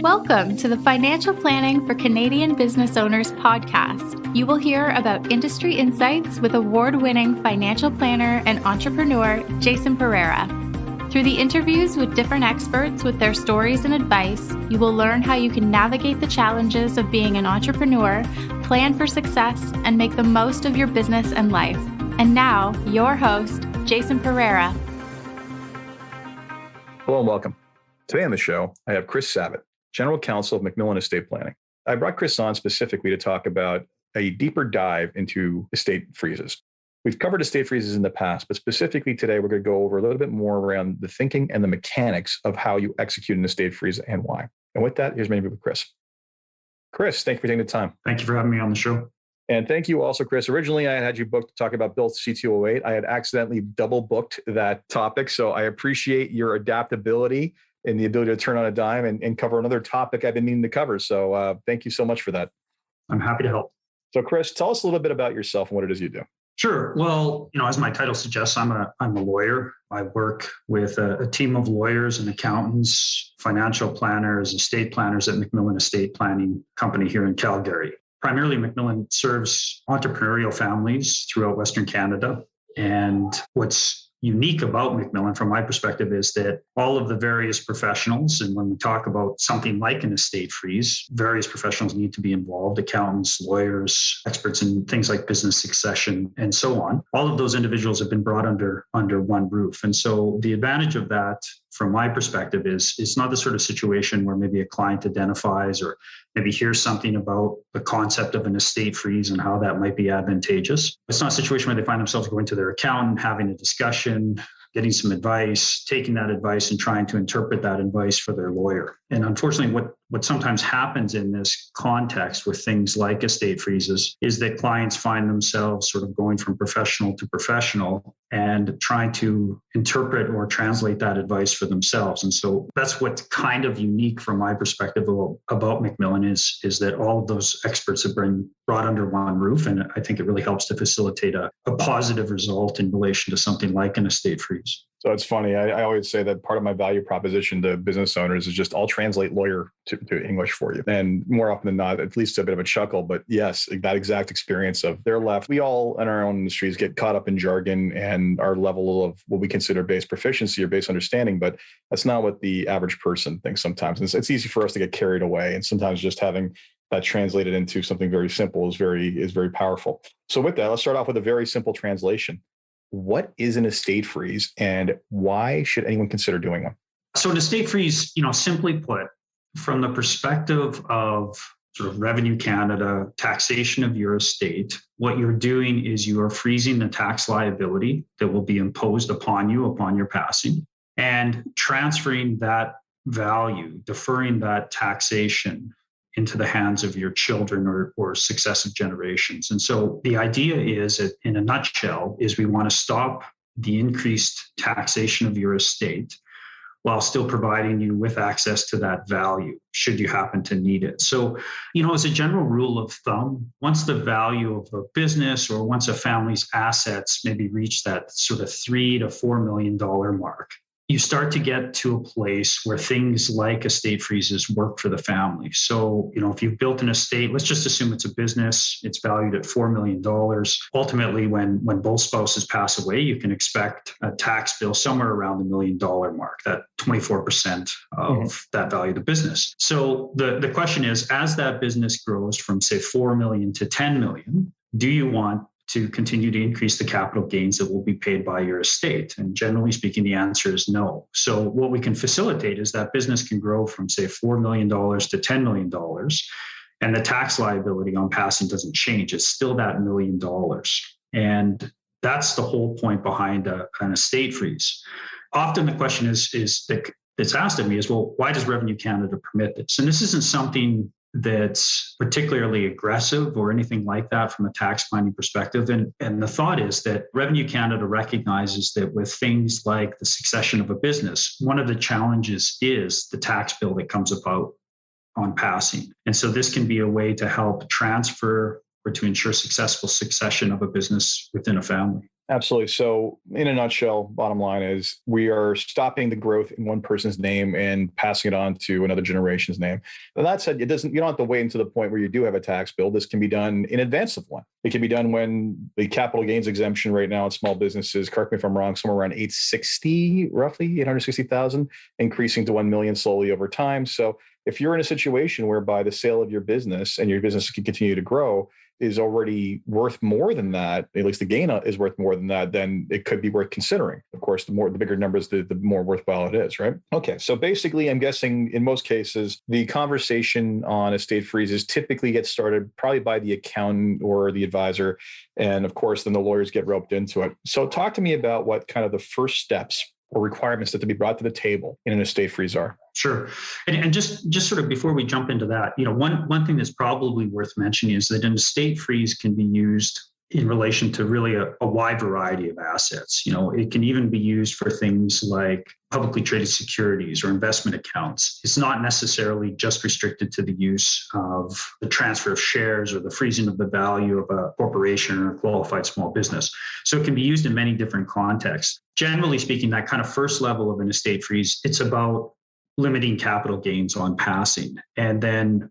Welcome to the Financial Planning for Canadian Business Owners podcast. You will hear about industry insights with award-winning financial planner and entrepreneur Jason Pereira. Through the interviews with different experts with their stories and advice, you will learn how you can navigate the challenges of being an entrepreneur, plan for success, and make the most of your business and life. And now, your host, Jason Pereira. Hello and welcome. Today on the show, I have Chris Sabat, General Counsel of McMillan Estate Planning. I brought Chris on specifically to talk about a deeper dive into estate freezes. We've covered estate freezes in the past, but specifically today, we're going to go over a little bit more around the thinking and the mechanics of how you execute an estate freeze and why. And with that, here's my interview with Chris. Chris, thank you for taking the time. Thank you for having me on the show. And thank you also, Chris. Originally, I had you booked to talk about Bill C-208. I had accidentally double booked that topic. So I appreciate your adaptability and the ability to turn on a dime and cover another topic I've been meaning to cover. So thank you so much for that. I'm happy to help. So Chris, tell us a little bit about yourself and what it is you do. Sure. Well, as my title suggests, I'm a lawyer. I work with a team of lawyers and accountants, financial planners, estate planners at Macmillan Estate Planning Company here in Calgary. Primarily, Macmillan serves entrepreneurial families throughout Western Canada. And what's unique about Macmillan, from my perspective, is that all of the various professionals, and when we talk about something like an estate freeze, various professionals need to be involved: accountants, lawyers, experts in things like business succession, and so on. All of those individuals have been brought under one roof. And so the advantage of that, from my perspective, is it's not the sort of situation where maybe a client identifies or maybe hears something about the concept of an estate freeze and how that might be advantageous. It's not a situation where they find themselves going to their accountant, having a discussion, getting some advice, taking that advice and trying to interpret that advice for their lawyer. And unfortunately, what sometimes happens in this context with things like estate freezes is that clients find themselves sort of going from professional to professional and trying to interpret or translate that advice for themselves. And so that's what's kind of unique from my perspective about Macmillan is that all of those experts have been brought under one roof. And I think it really helps to facilitate a positive result in relation to something like an estate freeze. So it's funny. I always say that part of my value proposition to business owners is just I'll translate lawyer to English for you. And more often than not, at least a bit of a chuckle. But yes, that exact experience of they're left. We all in our own industries get caught up in jargon and our level of what we consider base proficiency or base understanding. But that's not what the average person thinks sometimes. And it's easy for us to get carried away. And sometimes just having that translated into something very simple is very powerful. So with that, let's start off with a very simple translation. What is an estate freeze and why should anyone consider doing one? So an estate freeze, simply put, from the perspective of sort of Revenue Canada, taxation of your estate, what you're doing is you are freezing the tax liability that will be imposed upon you upon your passing and transferring that value, deferring that taxation into the hands of your children or successive generations. And so the idea is, in a nutshell, is we want to stop the increased taxation of your estate while still providing you with access to that value, should you happen to need it. So, as a general rule of thumb, once the value of a business or once a family's assets maybe reach that sort of $3 to $4 million mark, you start to get to a place where things like estate freezes work for the family. So, if you've built an estate, let's just assume it's a business, it's valued at $4 million. Ultimately, when both spouses pass away, you can expect a tax bill somewhere around the $1 million mark, that 24% of that value of the business. So the question is, as that business grows from say 4 million to 10 million, do you want to continue to increase the capital gains that will be paid by your estate? And generally speaking, the answer is no. So what we can facilitate is that business can grow from say $4 million to $10 million, and the tax liability on passing doesn't change. It's still that $1 million. And that's the whole point behind an estate freeze. Often the question that's asked of me is, well, why does Revenue Canada permit this? And this isn't something that's particularly aggressive or anything like that from a tax planning perspective. And the thought is that Revenue Canada recognizes that with things like the succession of a business, one of the challenges is the tax bill that comes about on passing. And so this can be a way to help transfer or to ensure successful succession of a business within a family. Absolutely. So in a nutshell, bottom line is we are stopping the growth in one person's name and passing it on to another generation's name. And that said, you don't have to wait until the point where you do have a tax bill. This can be done in advance of one. It can be done when the capital gains exemption right now in small businesses, correct me if I'm wrong, somewhere around 860,000, increasing to 1 million slowly over time. So if you're in a situation whereby the sale of your business and your business can continue to grow is already worth more than that, at least the gain is worth more than that, then it could be worth considering. Of course, the bigger numbers, the more worthwhile it is, right? Okay, so basically, I'm guessing in most cases, the conversation on estate freezes typically gets started probably by the accountant or the advisor. And of course, then the lawyers get roped into it. So talk to me about what kind of the first steps or requirements that to be brought to the table in an estate freeze are. Sure. And just sort of before we jump into that, one thing that's probably worth mentioning is that an estate freeze can be used in relation to really a wide variety of assets. It can even be used for things like publicly traded securities or investment accounts. It's not necessarily just restricted to the use of the transfer of shares or the freezing of the value of a corporation or a qualified small business. So it can be used in many different contexts. Generally speaking, that kind of first level of an estate freeze, it's about limiting capital gains on passing. And then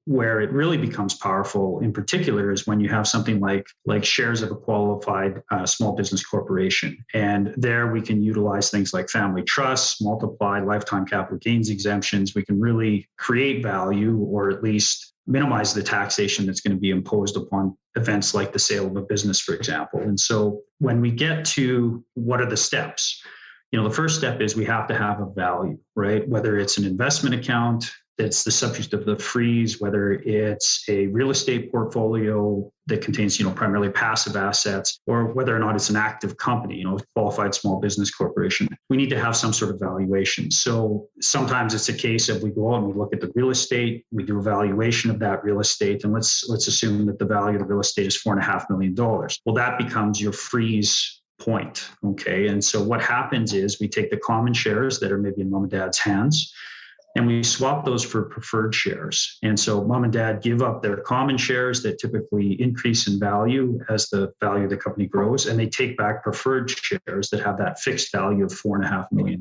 where it really becomes powerful in particular is when you have something like shares of a qualified small business corporation. And there we can utilize things like family trusts, multiplied lifetime capital gains exemptions. We can really create value or at least minimize the taxation that's going to be imposed upon events like the sale of a business, for example. And so when we get to what are the steps, the first step is we have to have a value, right? Whether it's an investment account that's the subject of the freeze, whether it's a real estate portfolio that contains, primarily passive assets, or whether or not it's an active company, a qualified small business corporation, we need to have some sort of valuation. So sometimes it's a case of we go out and we look at the real estate, we do a valuation of that real estate, and let's assume that the value of the real estate is $4.5 million. Well, that becomes your freeze point. Okay. And so what happens is we take the common shares that are maybe in mom and dad's hands and we swap those for preferred shares. And so mom and dad give up their common shares that typically increase in value as the value of the company grows, and they take back preferred shares that have that fixed value of $4.5 million.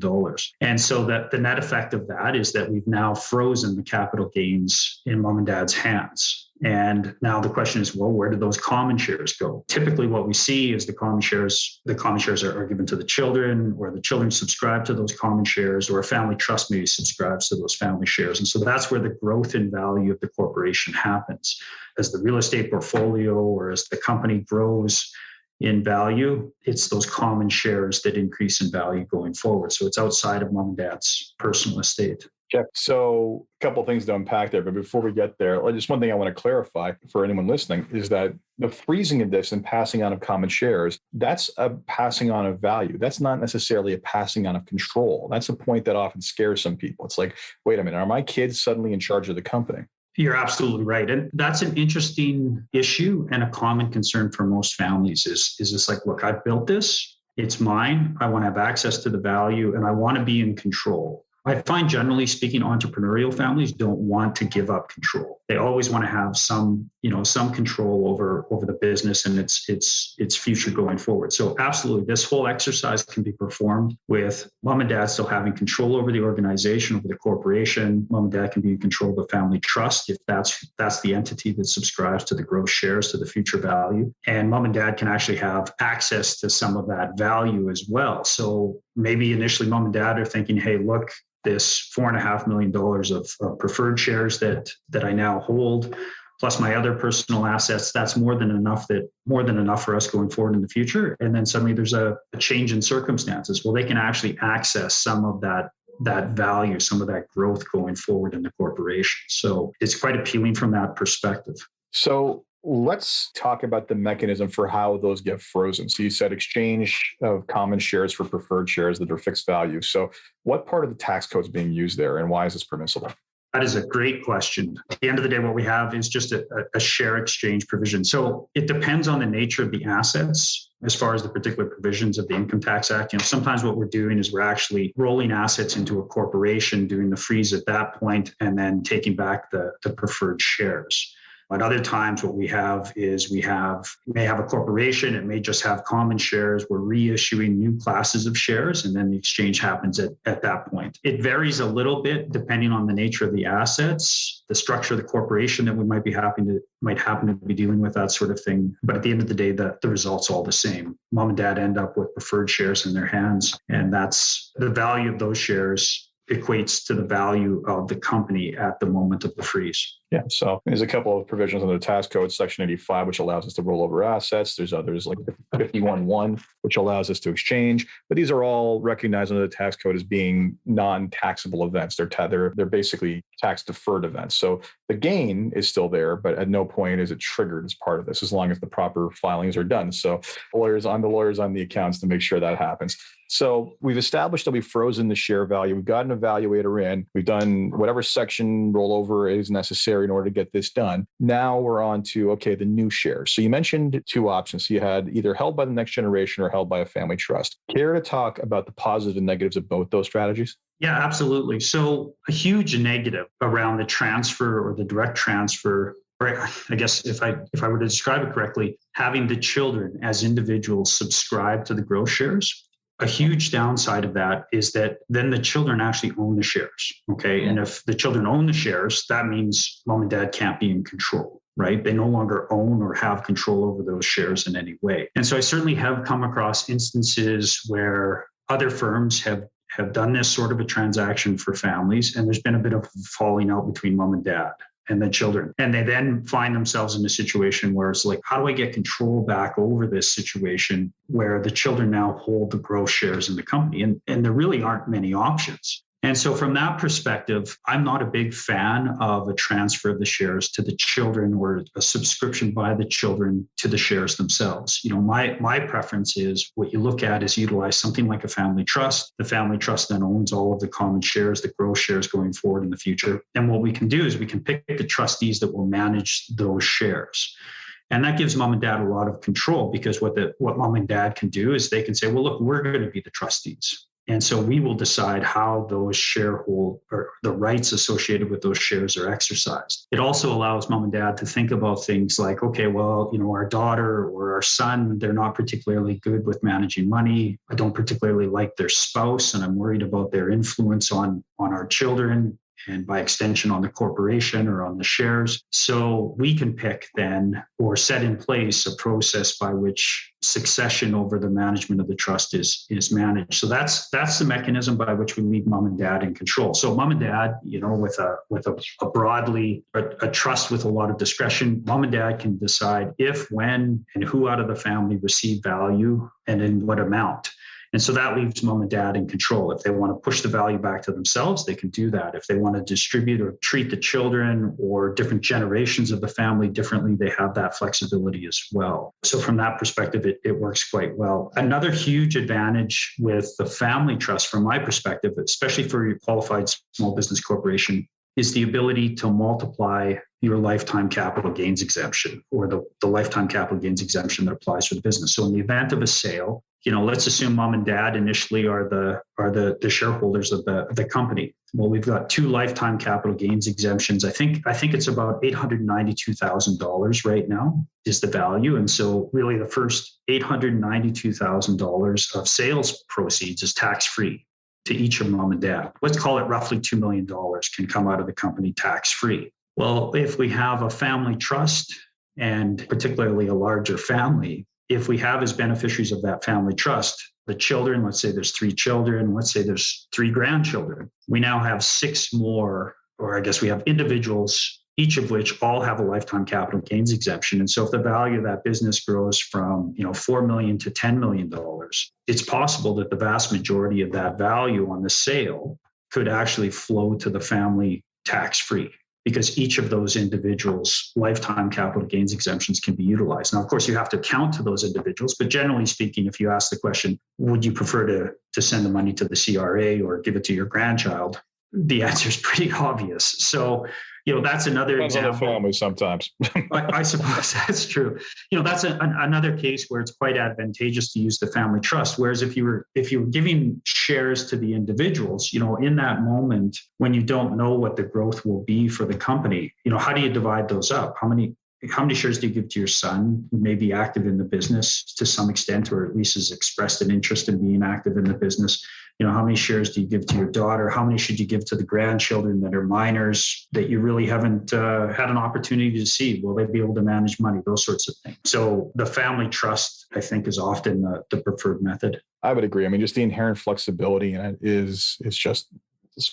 And so that the net effect of that is that we've now frozen the capital gains in mom and dad's hands. And now the question is, well, where do those common shares go? Typically what we see is the common shares are given to the children, or the children subscribe to those common shares, or a family trust maybe subscribes to those family shares. And so that's where the growth in value of the corporation happens. As the real estate portfolio or as the company grows in value, it's those common shares that increase in value going forward. So it's outside of mom and dad's personal estate. Check. So a couple of things to unpack there. But before we get there, just one thing I want to clarify for anyone listening is that the freezing of this and passing on of common shares, that's a passing on of value. That's not necessarily a passing on of control. That's a point that often scares some people. It's like, wait a minute, are my kids suddenly in charge of the company? You're absolutely right. And that's an interesting issue and a common concern for most families is this like, look, I've built this, it's mine. I want to have access to the value and I want to be in control. I find generally speaking, entrepreneurial families don't want to give up control. They always want to have some control over the business and its future going forward. So absolutely, this whole exercise can be performed with mom and dad still having control over the organization, over the corporation. Mom and dad can be in control of the family trust if that's the entity that subscribes to the gross shares to the future value. And mom and dad can actually have access to some of that value as well. So maybe initially mom and dad are thinking, hey, look, this $4.5 million of preferred shares that I now hold, plus my other personal assets, that's more than enough for us going forward in the future. And then suddenly there's a change in circumstances. Well, they can actually access some of that value, some of that growth going forward in the corporation. So it's quite appealing from that perspective. So let's talk about the mechanism for how those get frozen. So you said exchange of common shares for preferred shares that are fixed value. So what part of the tax code is being used there and why is this permissible? That is a great question. At the end of the day, what we have is just a share exchange provision. So it depends on the nature of the assets as far as the particular provisions of the Income Tax Act. Sometimes what we're doing is we're actually rolling assets into a corporation, doing the freeze at that point, and then taking back the preferred shares. At other times, what we have is we may have a corporation. It may just have common shares. We're reissuing new classes of shares, and then the exchange happens at that point. It varies a little bit depending on the nature of the assets, the structure of the corporation that we might happen to be dealing with, that sort of thing. But at the end of the day, the result's all the same. Mom and dad end up with preferred shares in their hands, and that's the value of those shares equates to the value of the company at the moment of the freeze. Yeah, so there's a couple of provisions under the tax code, Section 85, which allows us to roll over assets. There's others like 51.1, which allows us to exchange. But these are all recognized under the tax code as being non-taxable events. They're basically tax-deferred events. So the gain is still there, but at no point is it triggered as part of this, as long as the proper filings are done. So the lawyers on the accounts to make sure that happens. So we've established that we've frozen the share value. We've got an evaluator in. We've done whatever section rollover is necessary in order to get this done. Now we're on to, the new shares. So you mentioned two options. So you had either held by the next generation or held by a family trust. Care to talk about the positives and negatives of both those strategies? Yeah, absolutely. So a huge negative around the transfer or the direct transfer, or I guess if I were to describe it correctly, having the children as individuals subscribe to the growth shares. A huge downside of that is that then the children actually own the shares. Okay. And if the children own the shares, that means mom and dad can't be in control, right? They no longer own or have control over those shares in any way. And so I certainly have come across instances where other firms have done this sort of a transaction for families, and there's been a bit of falling out between mom and dad and the children. And they then find themselves in a situation where it's like, how do I get control back over this situation where the children now hold the growth shares in the company? And there really aren't many options. And so from that perspective, I'm not a big fan of a transfer of the shares to the children or a subscription by the children to the shares themselves. My preference is what you look at is utilize something like a family trust. The family trust then owns all of the common shares, the growth shares going forward in the future. And what we can do is we can pick the trustees that will manage those shares. And that gives mom and dad a lot of control, because what mom and dad can do is they can say, well, look, we're going to be the trustees. And so we will decide how those shareholder or the rights associated with those shares are exercised. It also allows mom and dad to think about things like, okay, well, our daughter or our son, they're not particularly good with managing money. I don't particularly like their spouse, and I'm worried about their influence on our children, and by extension on the corporation or on the shares. So we can pick then or set in place a process by which succession over the management of the trust is managed. So that's the mechanism by which we leave mom and dad in control. So mom and dad, with a trust with a lot of discretion, mom and dad can decide if, when, and who out of the family receive value and in what amount. And so that leaves mom and dad in control. If they want to push the value back to themselves, they can do that. If they want to distribute or treat the children or different generations of the family differently, they have that flexibility as well. So from that perspective, it works quite well. Another huge advantage with the family trust, from my perspective, especially for your qualified small business corporation, is the ability to multiply your lifetime capital gains exemption, or the lifetime capital gains exemption that applies for the business. So in the event of a sale, let's assume mom and dad initially are the shareholders of the company. Well, we've got two lifetime capital gains exemptions. I think it's about $892,000 right now is the value. And so really the first $892,000 of sales proceeds is tax-free to each of mom and dad. Let's call it roughly $2 million can come out of the company tax-free. Well, if we have a family trust, and particularly a larger family, if we have as beneficiaries of that family trust, the children, let's say there's 3 children, let's say there's 3 grandchildren, we now have 6 more, or I guess we have individuals, each of which all have a lifetime capital gains exemption. And so if the value of that business grows from, $4 million to $10 million, it's possible that the vast majority of that value on the sale could actually flow to the family tax-free, because each of those individuals' lifetime capital gains exemptions can be utilized. Now, of course, you have to count to those individuals, but generally speaking, if you ask the question, would you prefer to send the money to the CRA or give it to your grandchild? the answer is pretty obvious. So, that's another Depends example. on the family sometimes. I suppose that's true. That's another case where it's quite advantageous to use the family trust. Whereas if you were giving shares to the individuals, in that moment when you don't know what the growth will be for the company, how do you divide those up? How many shares do you give to your son, who may be active in the business to some extent, or at least has expressed an interest in being active in the business? How many shares do you give to your daughter? How many should you give to the grandchildren that are minors that you really haven't had an opportunity to see? Will they be able to manage money? Those sorts of things. So the family trust, I think, is often the preferred method. I would agree. I mean, just the inherent flexibility in it is just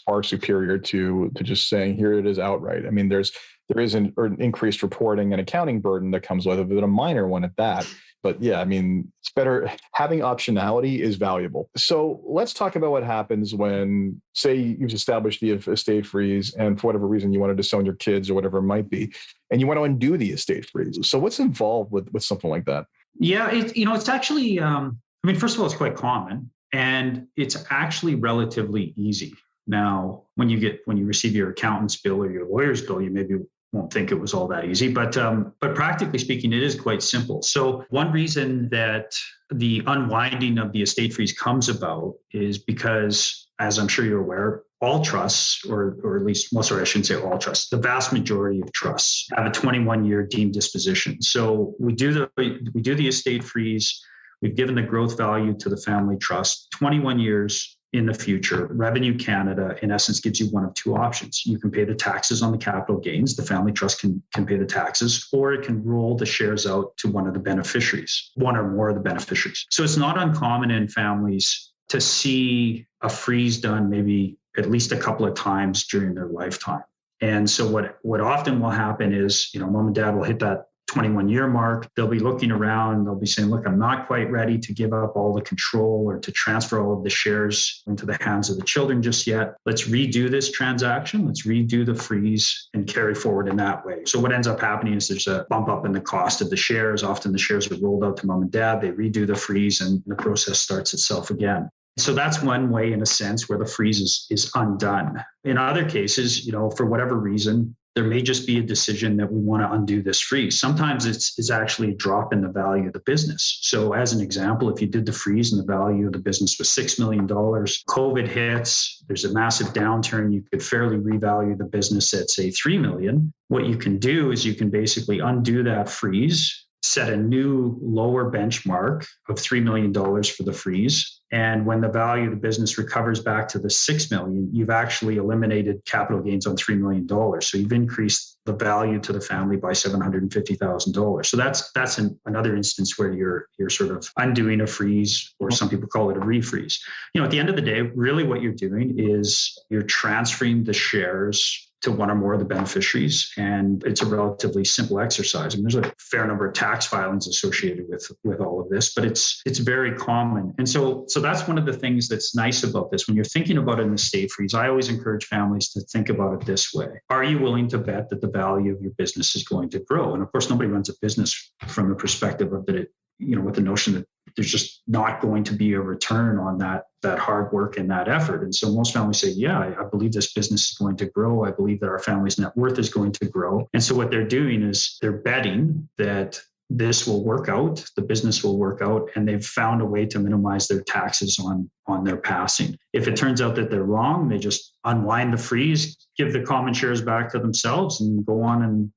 far superior to just saying, here it is outright. I mean, there is an increased reporting and accounting burden that comes with it, but a minor one at that. But yeah, I mean, it's better. Having optionality is valuable. So let's talk about what happens when, say, you've established the estate freeze and for whatever reason you want to disown your kids or whatever it might be, and you want to undo the estate freeze. So what's involved with something like that? Yeah, it's actually, first of all, it's quite common and it's actually relatively easy. Now, when you receive your accountant's bill or your lawyer's bill, you maybe won't think it was all that easy, but practically speaking, it is quite simple. So one reason that the unwinding of the estate freeze comes about is because, as I'm sure you're aware, all trusts, or at least, I shouldn't say all trusts, the vast majority of trusts have a 21-year deemed disposition. So we do the estate freeze. We've given the growth value to the family trust, 21 years. In the future, Revenue Canada, in essence, gives you one of two options. You can pay the taxes on the capital gains. The family trust can pay the taxes, or it can roll the shares out to one of the beneficiaries, one or more of the beneficiaries. So it's not uncommon in families to see a freeze done maybe at least a couple of times during their lifetime. And so what often will happen is, mom and dad will hit that 21-year mark. They'll be looking around. They'll be saying, look, I'm not quite ready to give up all the control or to transfer all of the shares into the hands of the children just yet. Let's redo this transaction. Let's redo the freeze and carry forward in that way. So what ends up happening is there's a bump up in the cost of the shares. Often the shares are rolled out to mom and dad. They redo the freeze and the process starts itself again. So that's one way, in a sense, where the freeze is undone. In other cases, for whatever reason, there may just be a decision that we want to undo this freeze. Sometimes it's actually a drop in the value of the business. So as an example, if you did the freeze and the value of the business was $6 million, COVID hits, there's a massive downturn, you could fairly revalue the business at, say, $3 million. What you can do is you can basically undo that freeze, set a new lower benchmark of $3 million for the freeze. And when the value of the business recovers back to the $6 million, you've actually eliminated capital gains on $3 million. So you've increased the value to the family by $750,000. So that's another instance where you're sort of undoing a freeze, or some people call it a refreeze. At the end of the day, really what you're doing is you're transferring the shares to one or more of the beneficiaries. And it's a relatively simple exercise. And there's a fair number of tax filings associated with all of this, but it's very common. And so that's one of the things that's nice about this. When you're thinking about an estate freeze, I always encourage families to think about it this way. Are you willing to bet that the value of your business is going to grow? And of course, nobody runs a business from the perspective of that with the notion that there's just not going to be a return on that hard work and that effort. And so most families say, yeah, I believe this business is going to grow. I believe that our family's net worth is going to grow. And so what they're doing is they're betting that this will work out, the business will work out, and they've found a way to minimize their taxes on their passing. If it turns out that they're wrong, they just unwind the freeze, give the common shares back to themselves, and go on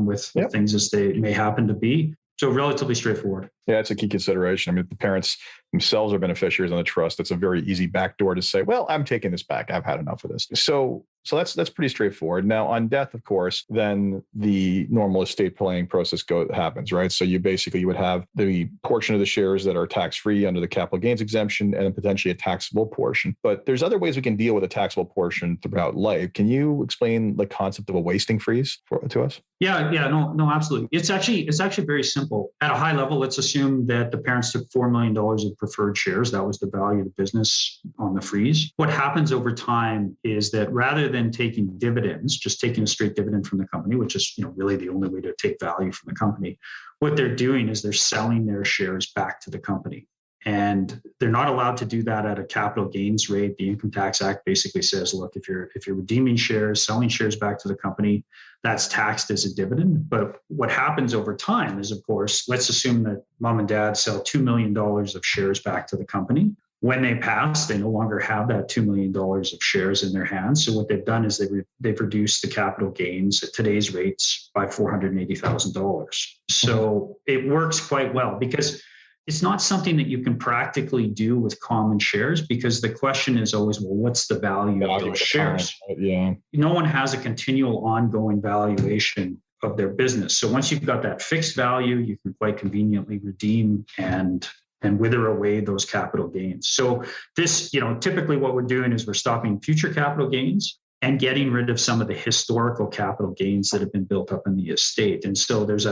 with things as they may happen to be. So relatively straightforward. Yeah, it's a key consideration. I mean, if the parents themselves are beneficiaries on the trust, that's a very easy backdoor to say, well, I'm taking this back. I've had enough of this. So that's pretty straightforward. Now, on death, of course, then the normal estate planning process happens, right? So you would have the portion of the shares that are tax-free under the capital gains exemption, and then potentially a taxable portion. But there's other ways we can deal with a taxable portion throughout life. Can you explain the concept of a wasting freeze to us? Yeah, no, absolutely. It's actually very simple. At a high level, let's assume that the parents took $4 million of preferred shares. That was the value of the business on the freeze. What happens over time is that rather than taking dividends, just taking a straight dividend from the company, which is really the only way to take value from the company, what they're doing is they're selling their shares back to the company. And they're not allowed to do that at a capital gains rate. The Income Tax Act basically says, look, if you're redeeming shares, selling shares back to the company, that's taxed as a dividend. But what happens over time is, of course, let's assume that mom and dad sell $2 million of shares back to the company. When they pass, they no longer have that $2 million of shares in their hands. So what they've done is they've reduced the capital gains at today's rates by $480,000. So it works quite well because it's not something that you can practically do with common shares, because the question is always, well, what's the value of those shares? Yeah. No one has a continual ongoing valuation of their business. So once you've got that fixed value, you can quite conveniently redeem and wither away those capital gains. So this, typically what we're doing is we're stopping future capital gains and getting rid of some of the historical capital gains that have been built up in the estate. And so there's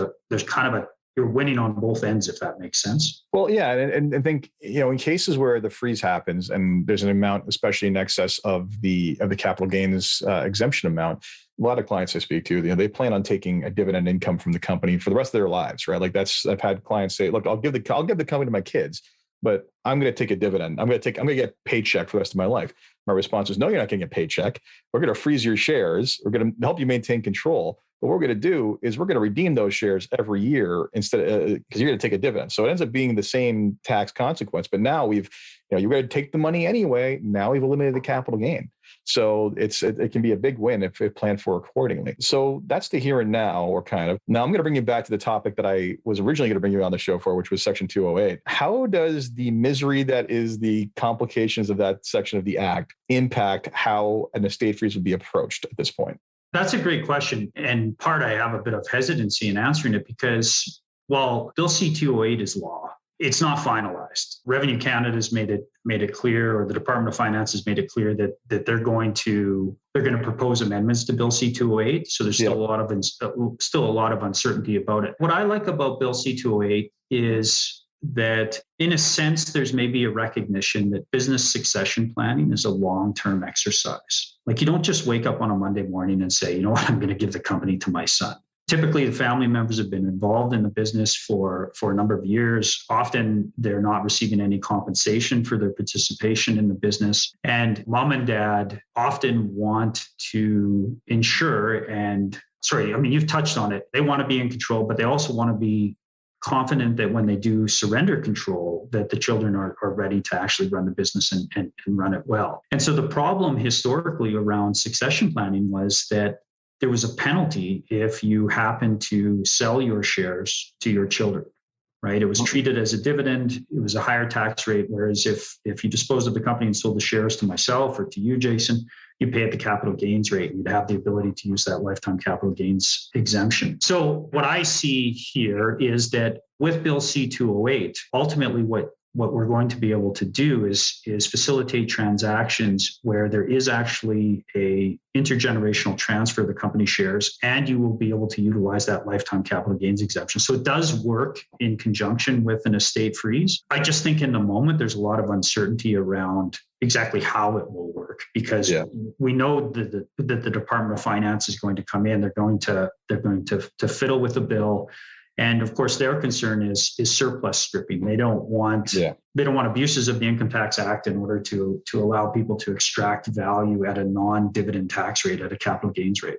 you're winning on both ends, if that makes sense. Well, yeah. And I think, in cases where the freeze happens and there's an amount, especially in excess of the capital gains exemption amount, a lot of clients I speak to, they plan on taking a dividend income from the company for the rest of their lives, right? Like I've had clients say, look, I'll give the company to my kids, but I'm going to take a dividend. I'm going to get a paycheck for the rest of my life. My response was, no, you're not getting a paycheck. We're going to freeze your shares. We're going to help you maintain control. But what we're going to do is we're going to redeem those shares every year instead because you're going to take a dividend. So it ends up being the same tax consequence. But now you're going to take the money anyway. Now we've eliminated the capital gain. So it can be a big win if planned for accordingly. So that's the here and now, or kind of. Now I'm going to bring you back to the topic that I was originally going to bring you on the show for, which was Section 208. How does the misery that is the complications of that section of the Act impact how an estate freeze would be approached at this point? That's a great question. And part I have a bit of hesitancy in answering it because, while Bill C-208 is law, it's not finalized. Revenue Canada has made it clear, or the Department of Finance has made it clear that they're going to propose amendments to Bill C-208. So there's still a lot of uncertainty about it. What I like about Bill C-208 is that, in a sense, there's maybe a recognition that business succession planning is a long-term exercise. Like, you don't just wake up on a Monday morning and say, you know what, I'm going to give the company to my son. Typically, the family members have been involved in the business for a number of years. Often, they're not receiving any compensation for their participation in the business. And mom and dad often want to ensure, you've touched on it. They want to be in control, but they also want to be confident that when they do surrender control, that the children are ready to actually run the business and run it well. And so the problem historically around succession planning was that there was a penalty if you happen to sell your shares to your children, right? It was treated as a dividend. It was a higher tax rate. Whereas if you disposed of the company and sold the shares to myself or to you, Jason, you pay at the capital gains rate. You'd have the ability to use that lifetime capital gains exemption. So what I see here is that with Bill C-208, ultimately what we're going to be able to do is facilitate transactions where there is actually a intergenerational transfer of the company shares, and you will be able to utilize that lifetime capital gains exemption. So it does work in conjunction with an estate freeze. I just think in the moment, there's a lot of uncertainty around exactly how it will work, because we know that the Department of Finance is going to come in. They're going to fiddle with the bill. And of course, their concern is surplus stripping. They don't want abuses of the Income Tax Act in order to allow people to extract value at a non-dividend tax rate, at a capital gains rate.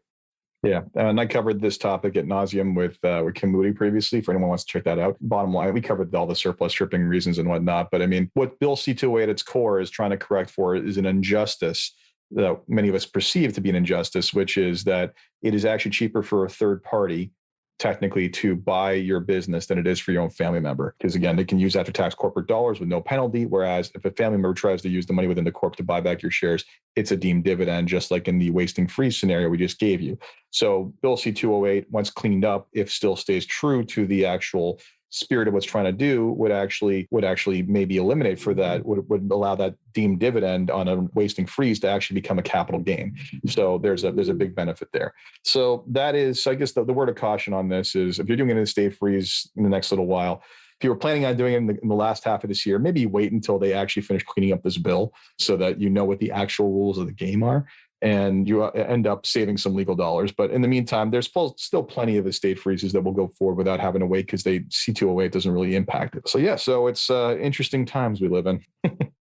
Yeah, and I covered this topic at nauseum with Kim Moody previously. For anyone who wants to check that out, bottom line, we covered all the surplus stripping reasons and whatnot. But I mean, what Bill C-208 at its core is trying to correct for is an injustice that many of us perceive to be an injustice, which is that it is actually cheaper for a third party technically to buy your business than it is for your own family member. Because again, they can use after-tax corporate dollars with no penalty. Whereas if a family member tries to use the money within the corp to buy back your shares, it's a deemed dividend, just like in the wasting freeze scenario we just gave you. So Bill C-208, once cleaned up, if still stays true to the actual spirit of what's trying to do, would actually maybe eliminate for that, would allow that deemed dividend on a wasting freeze to actually become a capital gain. So there's a big benefit there. So that is, I guess the word of caution on this is, if you're doing an estate freeze in the next little while, if you were planning on doing it in the last half of this year, maybe wait until they actually finish cleaning up this bill so that you know what the actual rules of the game are. and you end up saving some legal dollars. But in the meantime, there's still plenty of estate freezes that will go forward without having to wait because C208 doesn't really impact it. So yeah, so it's interesting times we live in.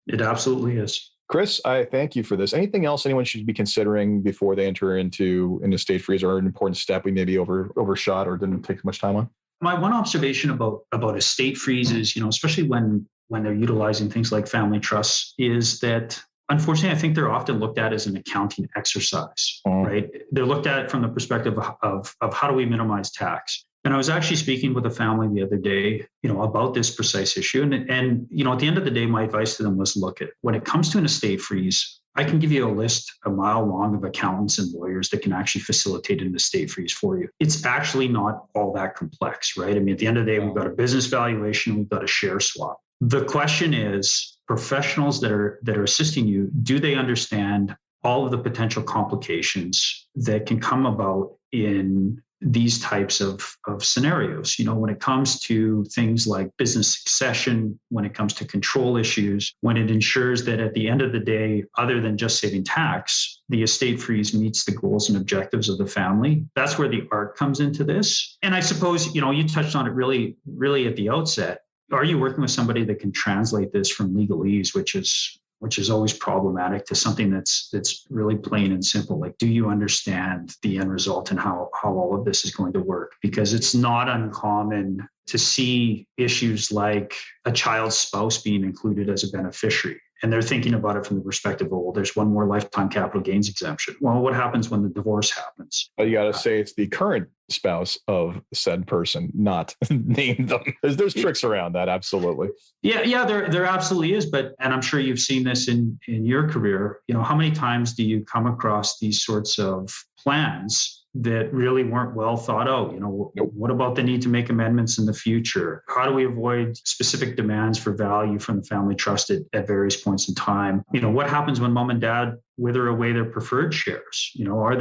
It absolutely is. Chris, I thank you for this. Anything else anyone should be considering before they enter into an estate freeze, or an important step we maybe overshot or didn't take much time on? My one observation about estate freezes, especially when they're utilizing things like family trusts, is that unfortunately, I think they're often looked at as an accounting exercise, right? They're looked at from the perspective of how do we minimize tax? And I was actually speaking with a family the other day, about this precise issue. And at the end of the day, my advice to them was, look, when it comes to an estate freeze, I can give you a list a mile long of accountants and lawyers that can actually facilitate an estate freeze for you. It's actually not all that complex, right? I mean, at the end of the day, we've got a business valuation, we've got a share swap. The question is, professionals that are assisting you, do they understand all of the potential complications that can come about in these types of scenarios? When it comes to things like business succession, when it comes to control issues, when it ensures that at the end of the day, other than just saving tax, the estate freeze meets the goals and objectives of the family. That's where the art comes into this. And I suppose, you touched on it really, really at the outset. Are you working with somebody that can translate this from legalese, which is always problematic, to something that's really plain and simple? Like, do you understand the end result and how all of this is going to work? Because it's not uncommon to see issues like a child's spouse being included as a beneficiary. And they're thinking about it from the perspective of, well, there's one more lifetime capital gains exemption. Well, what happens when the divorce happens? But you got to say it's the current spouse of said person, not name them. There's tricks around that. Absolutely. Yeah, there absolutely is. And I'm sure you've seen this in your career. How many times do you come across these sorts of plans that really weren't well thought out? What about the need to make amendments in the future? How do we avoid specific demands for value from the family trust at various points in time? What happens when mom and dad wither away their preferred shares? Are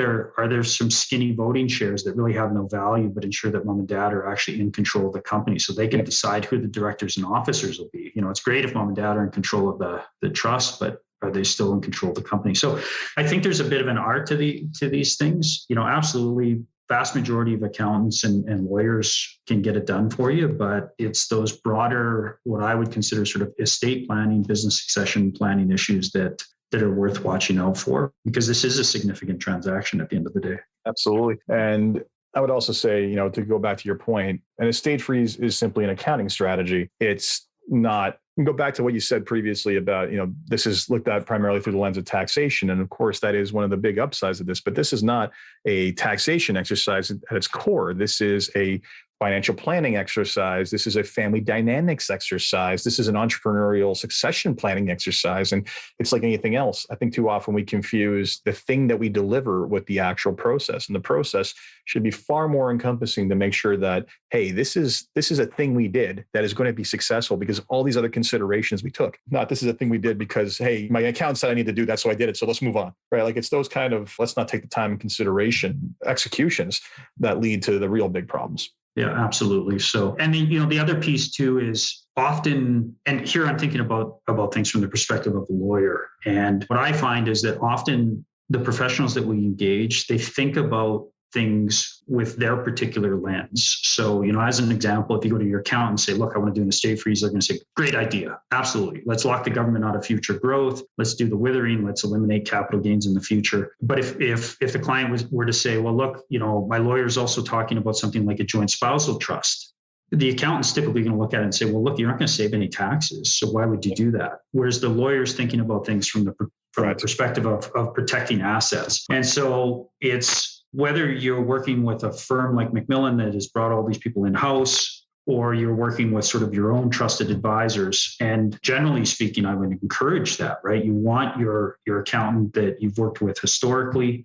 there some skinny voting shares that really have no value, but ensure that mom and dad are actually in control of the company so they can decide who the directors and officers will be? It's great if mom and dad are in control of the trust, but are they still in control of the company? So I think there's a bit of an art to these things. Absolutely, vast majority of accountants and lawyers can get it done for you, but it's those broader, what I would consider sort of estate planning, business succession planning issues that are worth watching out for, because this is a significant transaction at the end of the day. Absolutely. And I would also say, to go back to your point, an estate freeze is simply an accounting strategy. It's not, go back to what you said previously about, this is looked at primarily through the lens of taxation. And of course, that is one of the big upsides of this, but this is not a taxation exercise at its core. This is a financial planning exercise. This is a family dynamics exercise. This is an entrepreneurial succession planning exercise. And it's like anything else. I think too often we confuse the thing that we deliver with the actual process. And the process should be far more encompassing to make sure that, hey, this is a thing we did that is going to be successful because of all these other considerations we took. Not this is a thing we did because, hey, my accountant said I need to do that, so I did it. So let's move on, right? Like it's those kind of, let's not take the time and consideration executions that lead to the real big problems. Yeah, absolutely. So, and then, the other piece too is often, and here I'm thinking about things from the perspective of a lawyer. And what I find is that often the professionals that we engage, they think about things with their particular lens. So, as an example, if you go to your accountant and say, look, I want to do an estate freeze, they're going to say, great idea. Absolutely. Let's lock the government out of future growth. Let's do the withering. Let's eliminate capital gains in the future. But if the client were to say, well, look, my lawyer's also talking about something like a joint spousal trust, the accountant's typically going to look at it and say, well, look, you're not going to save any taxes. So why would you do that? Whereas the lawyer's thinking about things from the perspective of protecting assets. And so it's, whether you're working with a firm like Macmillan that has brought all these people in-house, or you're working with sort of your own trusted advisors. And generally speaking, I would encourage that, right? You want your accountant that you've worked with historically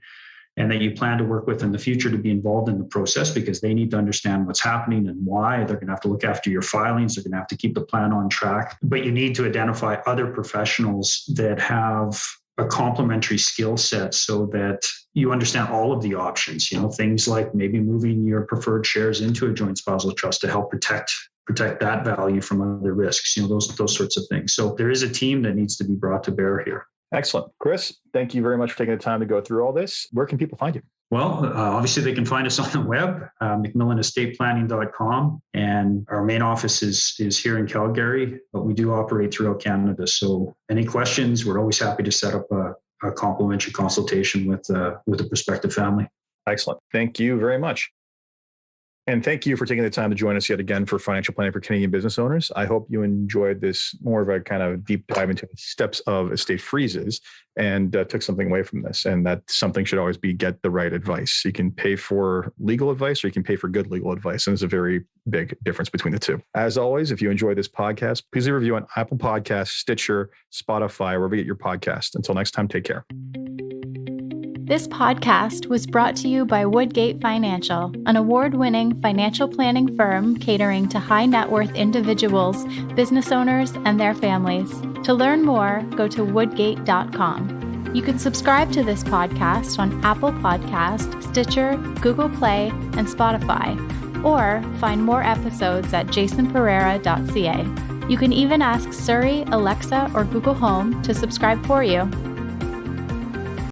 and that you plan to work with in the future to be involved in the process, because they need to understand what's happening and why. They're going to have to look after your filings. They're going to have to keep the plan on track. But you need to identify other professionals that have a complementary skill set so that you understand all of the options, things like maybe moving your preferred shares into a joint spousal trust to help protect that value from other risks, those sorts of things. So there is a team that needs to be brought to bear here. Excellent. Chris, thank you very much for taking the time to go through all this. Where can people find you? Well, obviously they can find us on the web, MacMillanEstatePlanning.com, and our main office is here in Calgary, but we do operate throughout Canada. So any questions, we're always happy to set up a complimentary consultation with the prospective family. Excellent. Thank you very much. And thank you for taking the time to join us yet again for Financial Planning for Canadian Business Owners. I hope you enjoyed this more of a kind of deep dive into the steps of estate freezes and took something away from this. And that something should always be get the right advice. You can pay for legal advice or you can pay for good legal advice. And there's a very big difference between the two. As always, if you enjoyed this podcast, please leave a review on Apple Podcasts, Stitcher, Spotify, wherever you get your podcast. Until next time, take care. This podcast was brought to you by Woodgate Financial, an award-winning financial planning firm catering to high net worth individuals, business owners, and their families. To learn more, go to woodgate.com. You can subscribe to this podcast on Apple Podcast, Stitcher, Google Play, and Spotify, or find more episodes at jasonpereira.ca. You can even ask Siri, Alexa, or Google Home to subscribe for you.